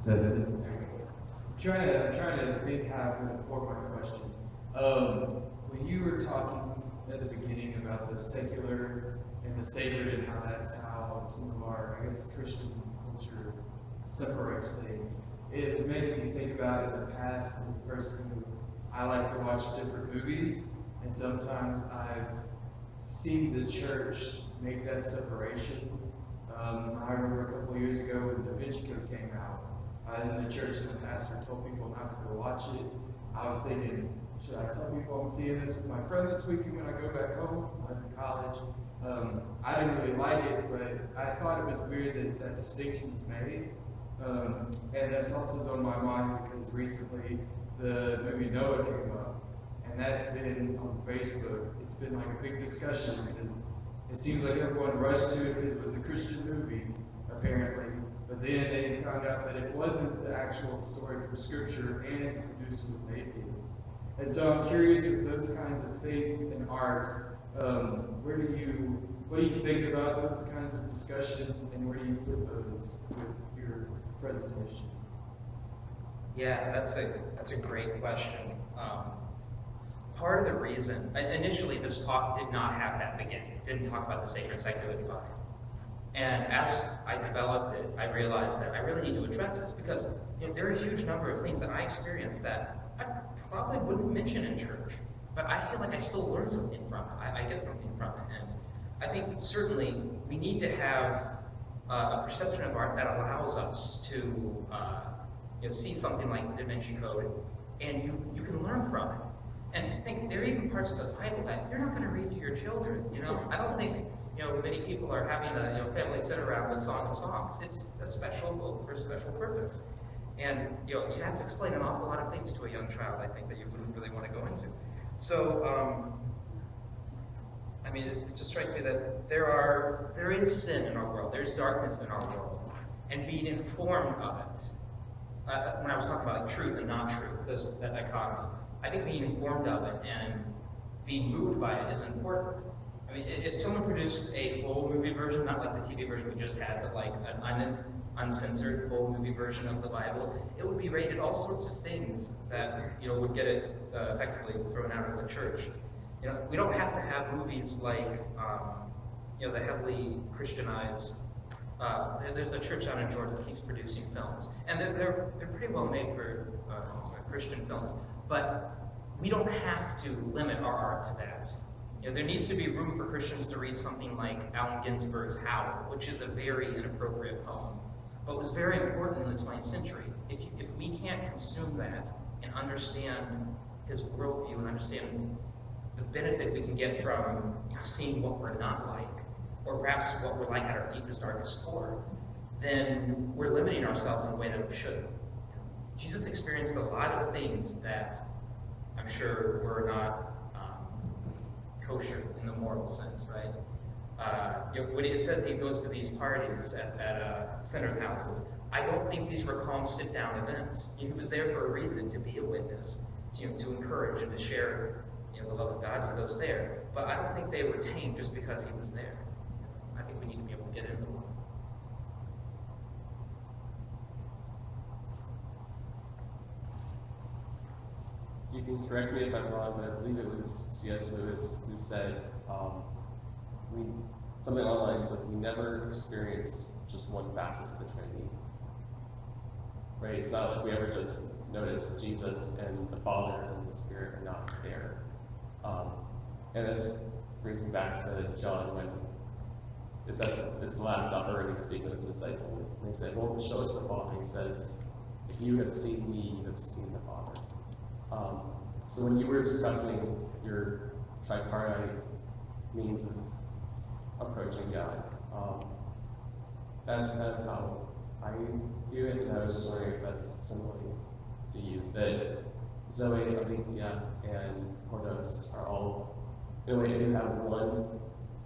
Does it? I'm trying to think how I'm going to form my question. When you were talking at the beginning about the secular and the sacred and how that's how some of our, I guess, Christian culture separates things, it has made me think about in the past as a person who I like to watch different movies, and sometimes I've seen the church make that separation. I remember a couple of years ago when Da Vinci Code came out. I was in the church and the pastor told people not to go watch it. I was thinking, should I tell people I'm seeing this with my friend this weekend when I go back home? I was in college. I didn't really like it, but I thought it was weird that that distinction is made. And that's also on my mind because recently the movie Noah came up, and that's been on Facebook. It's been like a big discussion because it seems like everyone rushed to it because it was a Christian movie, apparently. But then they found out that it wasn't the actual story from Scripture, and the producer was an atheist. And so I'm curious with those kinds of things in art, what do you think about those kinds of discussions, and where do you put those with your presentation? Yeah, that's a great question. Part of the reason, initially this talk did not have that beginning. It didn't talk about the sacred secular divide. And as I developed it, I realized that I really need to address this because there are a huge number of things that I experienced that I probably wouldn't mention in church, but I feel like I still learn something from it. I get something from it. And I think certainly we need to have a perception of art that allows us to see something like the Da Vinci Code, and you can learn from it. And I think there are even parts of the Bible that you're not going to read to your children. I don't think many people are having a family sit around with Song of Songs. It's a special book for a special purpose, and you have to explain an awful lot of things to a young child. I think that you wouldn't really want to go into. So, it just strikes me that there is sin in our world. There's darkness in our world, and being informed of it. When I was talking about truth and not truth, that dichotomy, I think being informed of it and being moved by it is important. If someone produced a full movie version, not like the TV version we just had, but like an uncensored full movie version of the Bible, it would be rated all sorts of things that would get it effectively thrown out of the church. We don't have to have movies like the heavily Christianized. There's a church out in Georgia that keeps producing films, and they're pretty well made for Christian films. But we don't have to limit our art to that. There needs to be room for Christians to read something like Allen Ginsberg's Howl, which is a very inappropriate poem, but was very important in the 20th century. If we can't consume that and understand his worldview and understand the benefit we can get from seeing what we're not like, or perhaps what we're like at our deepest, darkest core, then we're limiting ourselves in a way that we shouldn't. Jesus experienced a lot of things that I'm sure were not kosher in the moral sense, right? When it says he goes to these parties at sinners' houses, I don't think these were calm sit-down events. He was there for a reason, to be a witness, to encourage and to share the love of God with those there. But I don't think they were tame just because he was there. I think we need to be able to get into one. You can correct me if I'm wrong, but I believe it was C.S. Lewis who said something along the lines of, we never experience just one facet of the Trinity. Right? It's not like we ever just notice Jesus and the Father and the Spirit are not there. And this brings me back to John when it's the Last Supper and he's speaking with his disciples. And he said, well, show us the Father. He says, if you have seen me, you have seen the Father. So when you were discussing your tripartite means of approaching God, that's kind of how I view it, and I was just wondering if that's similar to you, that Zoe, Alethea, and Portos are all, in a way, if you have one,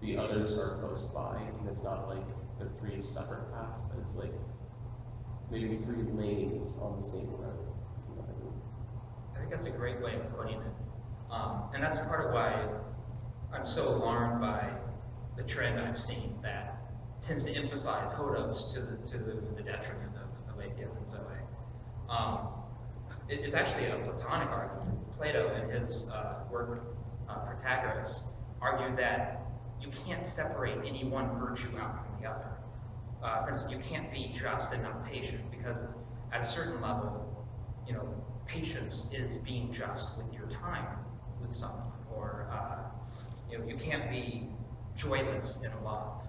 the others are close by, and it's not like they're three separate paths, but it's like maybe three lanes on the same road. I think that's a great way of putting it. And that's part of why I'm so alarmed by the trend I've seen that tends to emphasize hodos to the detriment of aletheia and zoe. It's actually a Platonic argument. Plato, in his work Protagoras, argued that you can't separate any one virtue out from the other. For instance, you can't be just and not patient, because at a certain level, patience is being just with your time with someone, or you can't be joyless in love.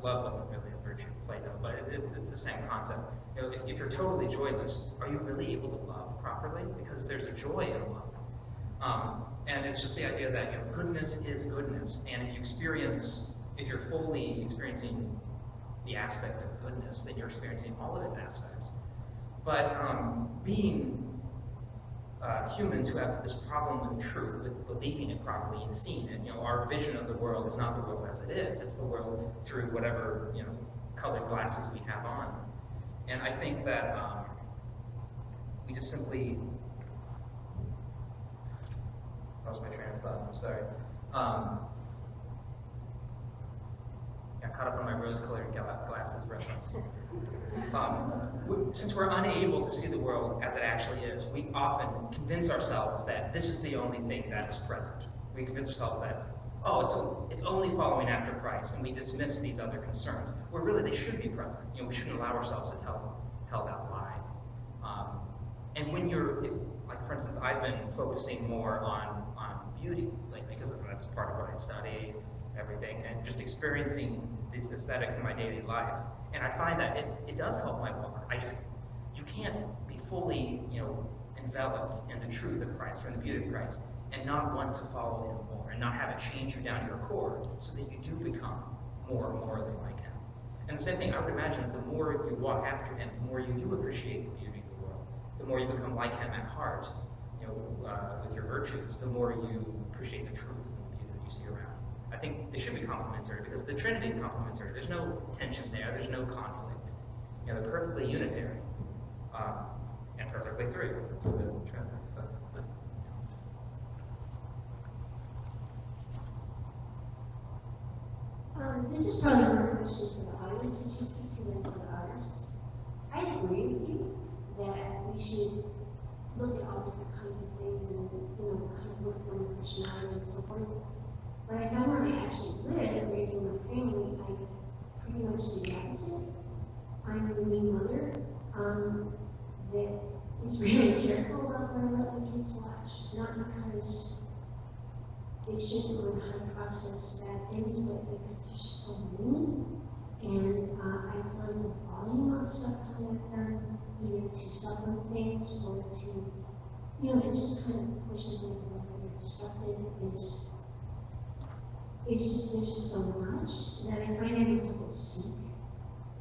Love wasn't really a virtue of Plato, but it's the same concept. If you're totally joyless, are you really able to love properly? Because there's a joy in love. And it's just the idea that goodness is goodness, and if you're fully experiencing the aspect of goodness, then you're experiencing all of its aspects. But being humans who have this problem with truth, with believing it properly and seeing it, our vision of the world is not the world as it is, it's the world through whatever colored glasses we have on. And I think that we just simply lost my train of thought, I'm sorry. Got caught up on my rose-colored glasses reference. Since we're unable to see the world as it actually is, we often convince ourselves that this is the only thing that is present. We convince ourselves that, it's only following after Christ, and we dismiss these other concerns, where really they should be present. We shouldn't allow ourselves to tell that lie. And when like for instance, I've been focusing more on beauty lately, because that's part of what I study, everything, and just experiencing these aesthetics in my daily life. And I find that it does help my walk. You can't be fully, enveloped in the truth of Christ or in the beauty of Christ and not want to follow him more and not have it change you down to your core so that you do become more and more than like him. And the same thing, I would imagine that the more you walk after him, the more you do appreciate the beauty of the world, the more you become like him at heart, with your virtues, the more you appreciate the truth and the beauty that you see around. I think they should be complementary, because the Trinity is complementary. There's no tension there. There's no conflict. They're perfectly unitary and perfectly through the Trinity. So. This is probably more a question for the audience, since you speak to them for the artists. I agree with you that we should look at all different kinds of things and kind of look for personalities and so forth. But I found when I actually live and raising my family, I pretty much do the opposite. I'm the new mother that is really careful about what I let my kids watch, not because they shouldn't learn how to process bad things, but because there's just so many. And I find the volume of stuff coming at them, either to supplement things or to, to just kind of push the things that are destructive there's just so much that I find I have to seek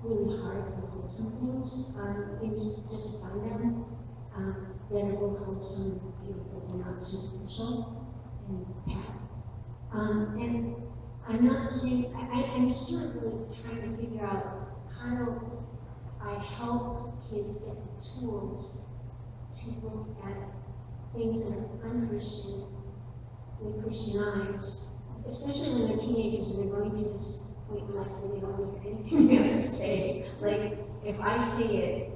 really hard for wholesome things, and just to find them that are both wholesome and beautiful and not superficial and bad. And I'm not saying, I'm sort of really trying to figure out how do I help kids get the tools to look at things that are unchristian with Christian eyes, especially when they're teenagers and they're going through this point in life where they don't hear anything we have to say. Like, if I say it,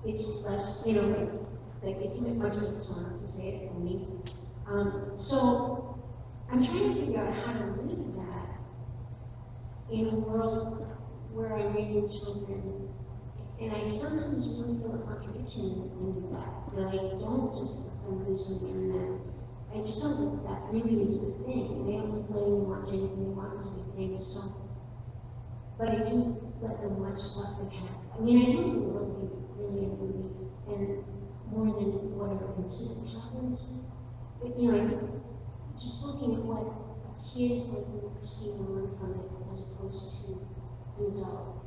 it's less, like it's much better for someone else to say it than me. So I'm trying to figure out how to live that in a world where I'm raising children, and I sometimes really feel a contradiction in that I don't just let them lose on the internet. I just don't think that really is a thing. They don't play and watch anything they want as a thing, so. But I do let them watch stuff that I think the world would be really a movie, and more than whatever incident happens. But I think just looking at what kids like will perceive and learn from it as opposed to an adult.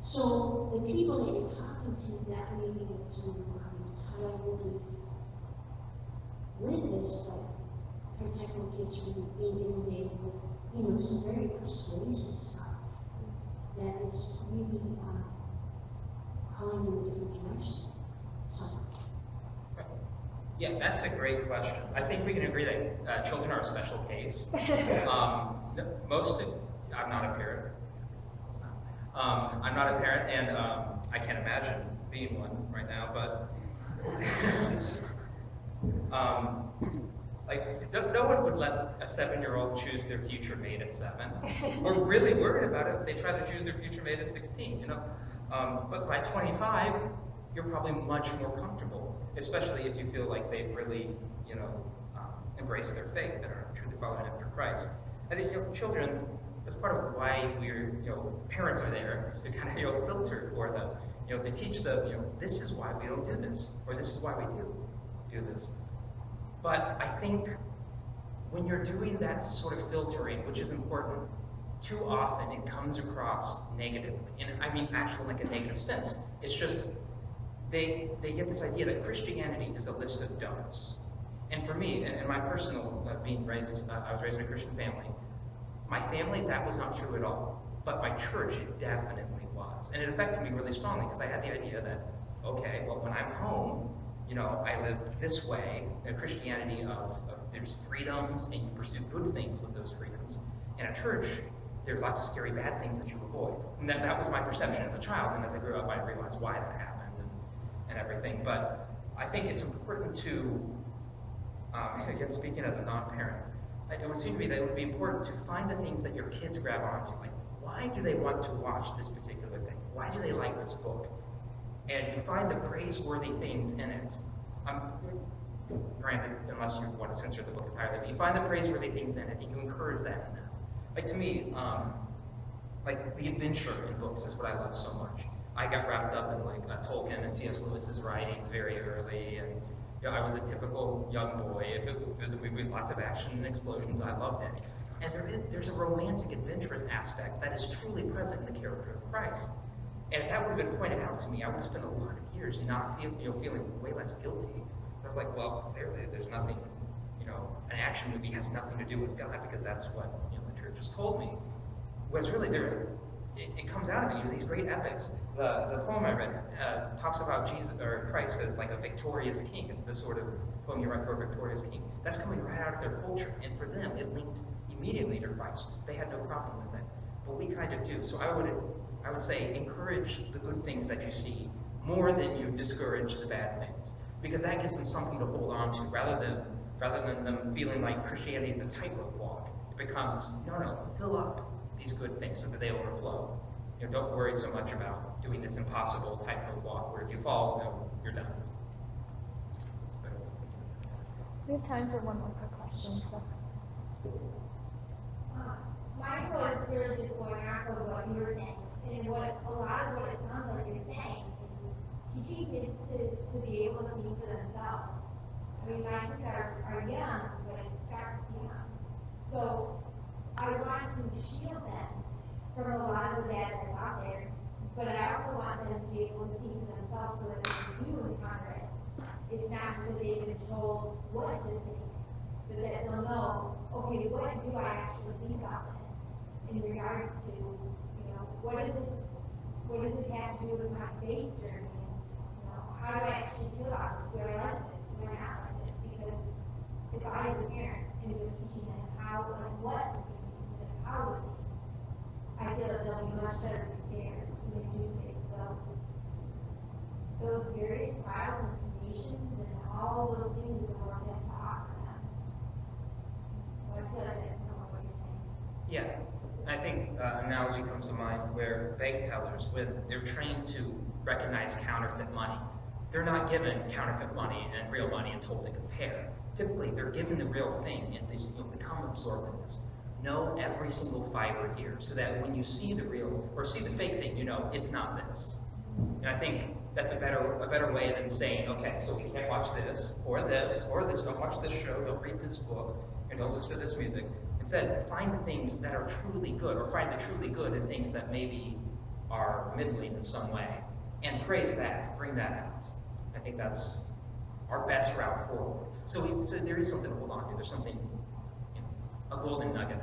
So the people that you're talking to, that maybe get some of the comments, how do I really live this, but protect my kids from being inundated with, some very persuasive stuff that is really calling in a different direction. So. Yeah, that's a great question. I think we can agree that children are a special case. I'm not a parent. I'm not a parent, and I can't imagine being one right now, but like, no one would let a 7-year-old choose their future mate at 7. We're really worried about it. They try to choose their future mate at 16, you know? But by 25, you're probably much more comfortable, especially if you feel like they've really, you know, embraced their faith and are truly following after Christ. I think, you know, children, that's part of why we're, you know, parents are there, is to kind of, you know, filter for them, you know, to teach them, you know, this is why we don't do this, or this is why we do this. But I think when you're doing that sort of filtering, which is important, too often it comes across negatively. And I mean, actually, like a negative sense. It's just, they get this idea that Christianity is a list of don'ts. And for me, and my personal being raised, I was raised in a Christian family. My family, that was not true at all. But my church, it definitely was. And it affected me really strongly because I had the idea that, okay, well, when I'm home, you know, I live this way, a Christianity of there's freedoms and you pursue good things with those freedoms. In a church, there's lots of scary bad things that you avoid. And that was my perception as a child, and as I grew up, I realized why that happened and everything. But I think it's important to, again, speaking as a non-parent, it would seem to me that it would be important to find the things that your kids grab onto. Like, why do they want to watch this particular thing? Why do they like this book? And you find the praiseworthy things in it. Granted, unless you want to censor the book entirely, but you find the praiseworthy things in it, and you encourage that in them. Like, to me, like the adventure in books is what I love so much. I got wrapped up in like Tolkien and C.S. Lewis's writings very early, and you know, I was a typical young boy. If it was with lots of action and explosions, I loved it. And there's a romantic, adventurous aspect that is truly present in the character of Christ. And if that would have been pointed out to me, I would have spent a lot of years not feeling way less guilty. I was like, well, clearly there's nothing, you know, an action movie has nothing to do with God because that's what, you know, the church has told me. Whereas really it comes out of it, you know, these great epics. The poem I read talks about Jesus or Christ as like a victorious king. It's the sort of poem you write for a victorious king. That's coming right out of their culture, and for them it linked immediately to Christ. They had no problem with it, but we kind of do. So I would say encourage the good things that you see more than you discourage the bad things, because that gives them something to hold on to rather than them feeling like Christianity is a tightrope walk. It becomes no, fill up these good things so that they overflow. You know, don't worry so much about doing this impossible tightrope walk where if you fall, no, you're done. We have time for one more quick question. So. Mine was really just going off of what you were saying, and a lot of what it sounds like you're saying is teaching kids to be able to think for themselves. I mean, my kids are young, but it starts young. So I want to shield them from a lot of the bad that's out there, but I also want them to be able to think for themselves so that when they do encounter it, it's not just that they've been told what to think, but that they'll know, okay, what do I actually think about this in regards to, you know, what does this have to do with my faith journey? You know, how do I actually feel about this? Do I like this? Do I not like this? Because if I, as a parent, and was teaching them how and what to think instead of how to think, I feel that they'll be much better prepared when they do face those various trials and temptations and all those things that the Lord has to offer them. So I feel like that's not what you're saying. Yeah. I think an analogy comes to mind where bank tellers, when they're trained to recognize counterfeit money, they're not given counterfeit money and real money and told to compare. Typically, they're given the real thing and they become absorbed in this. Know every single fiber here so that when you see the real or see the fake thing, you know it's not this. And I think that's a better way than saying, okay, so you can't watch this, or this, or this, don't watch this show, don't read this book, and don't listen to this music. Instead, find the things that are truly good, or find the truly good in things that maybe are middling in some way, and praise that, bring that out. I think that's our best route forward. So there is something to hold on to. There's something, you know, a golden nugget.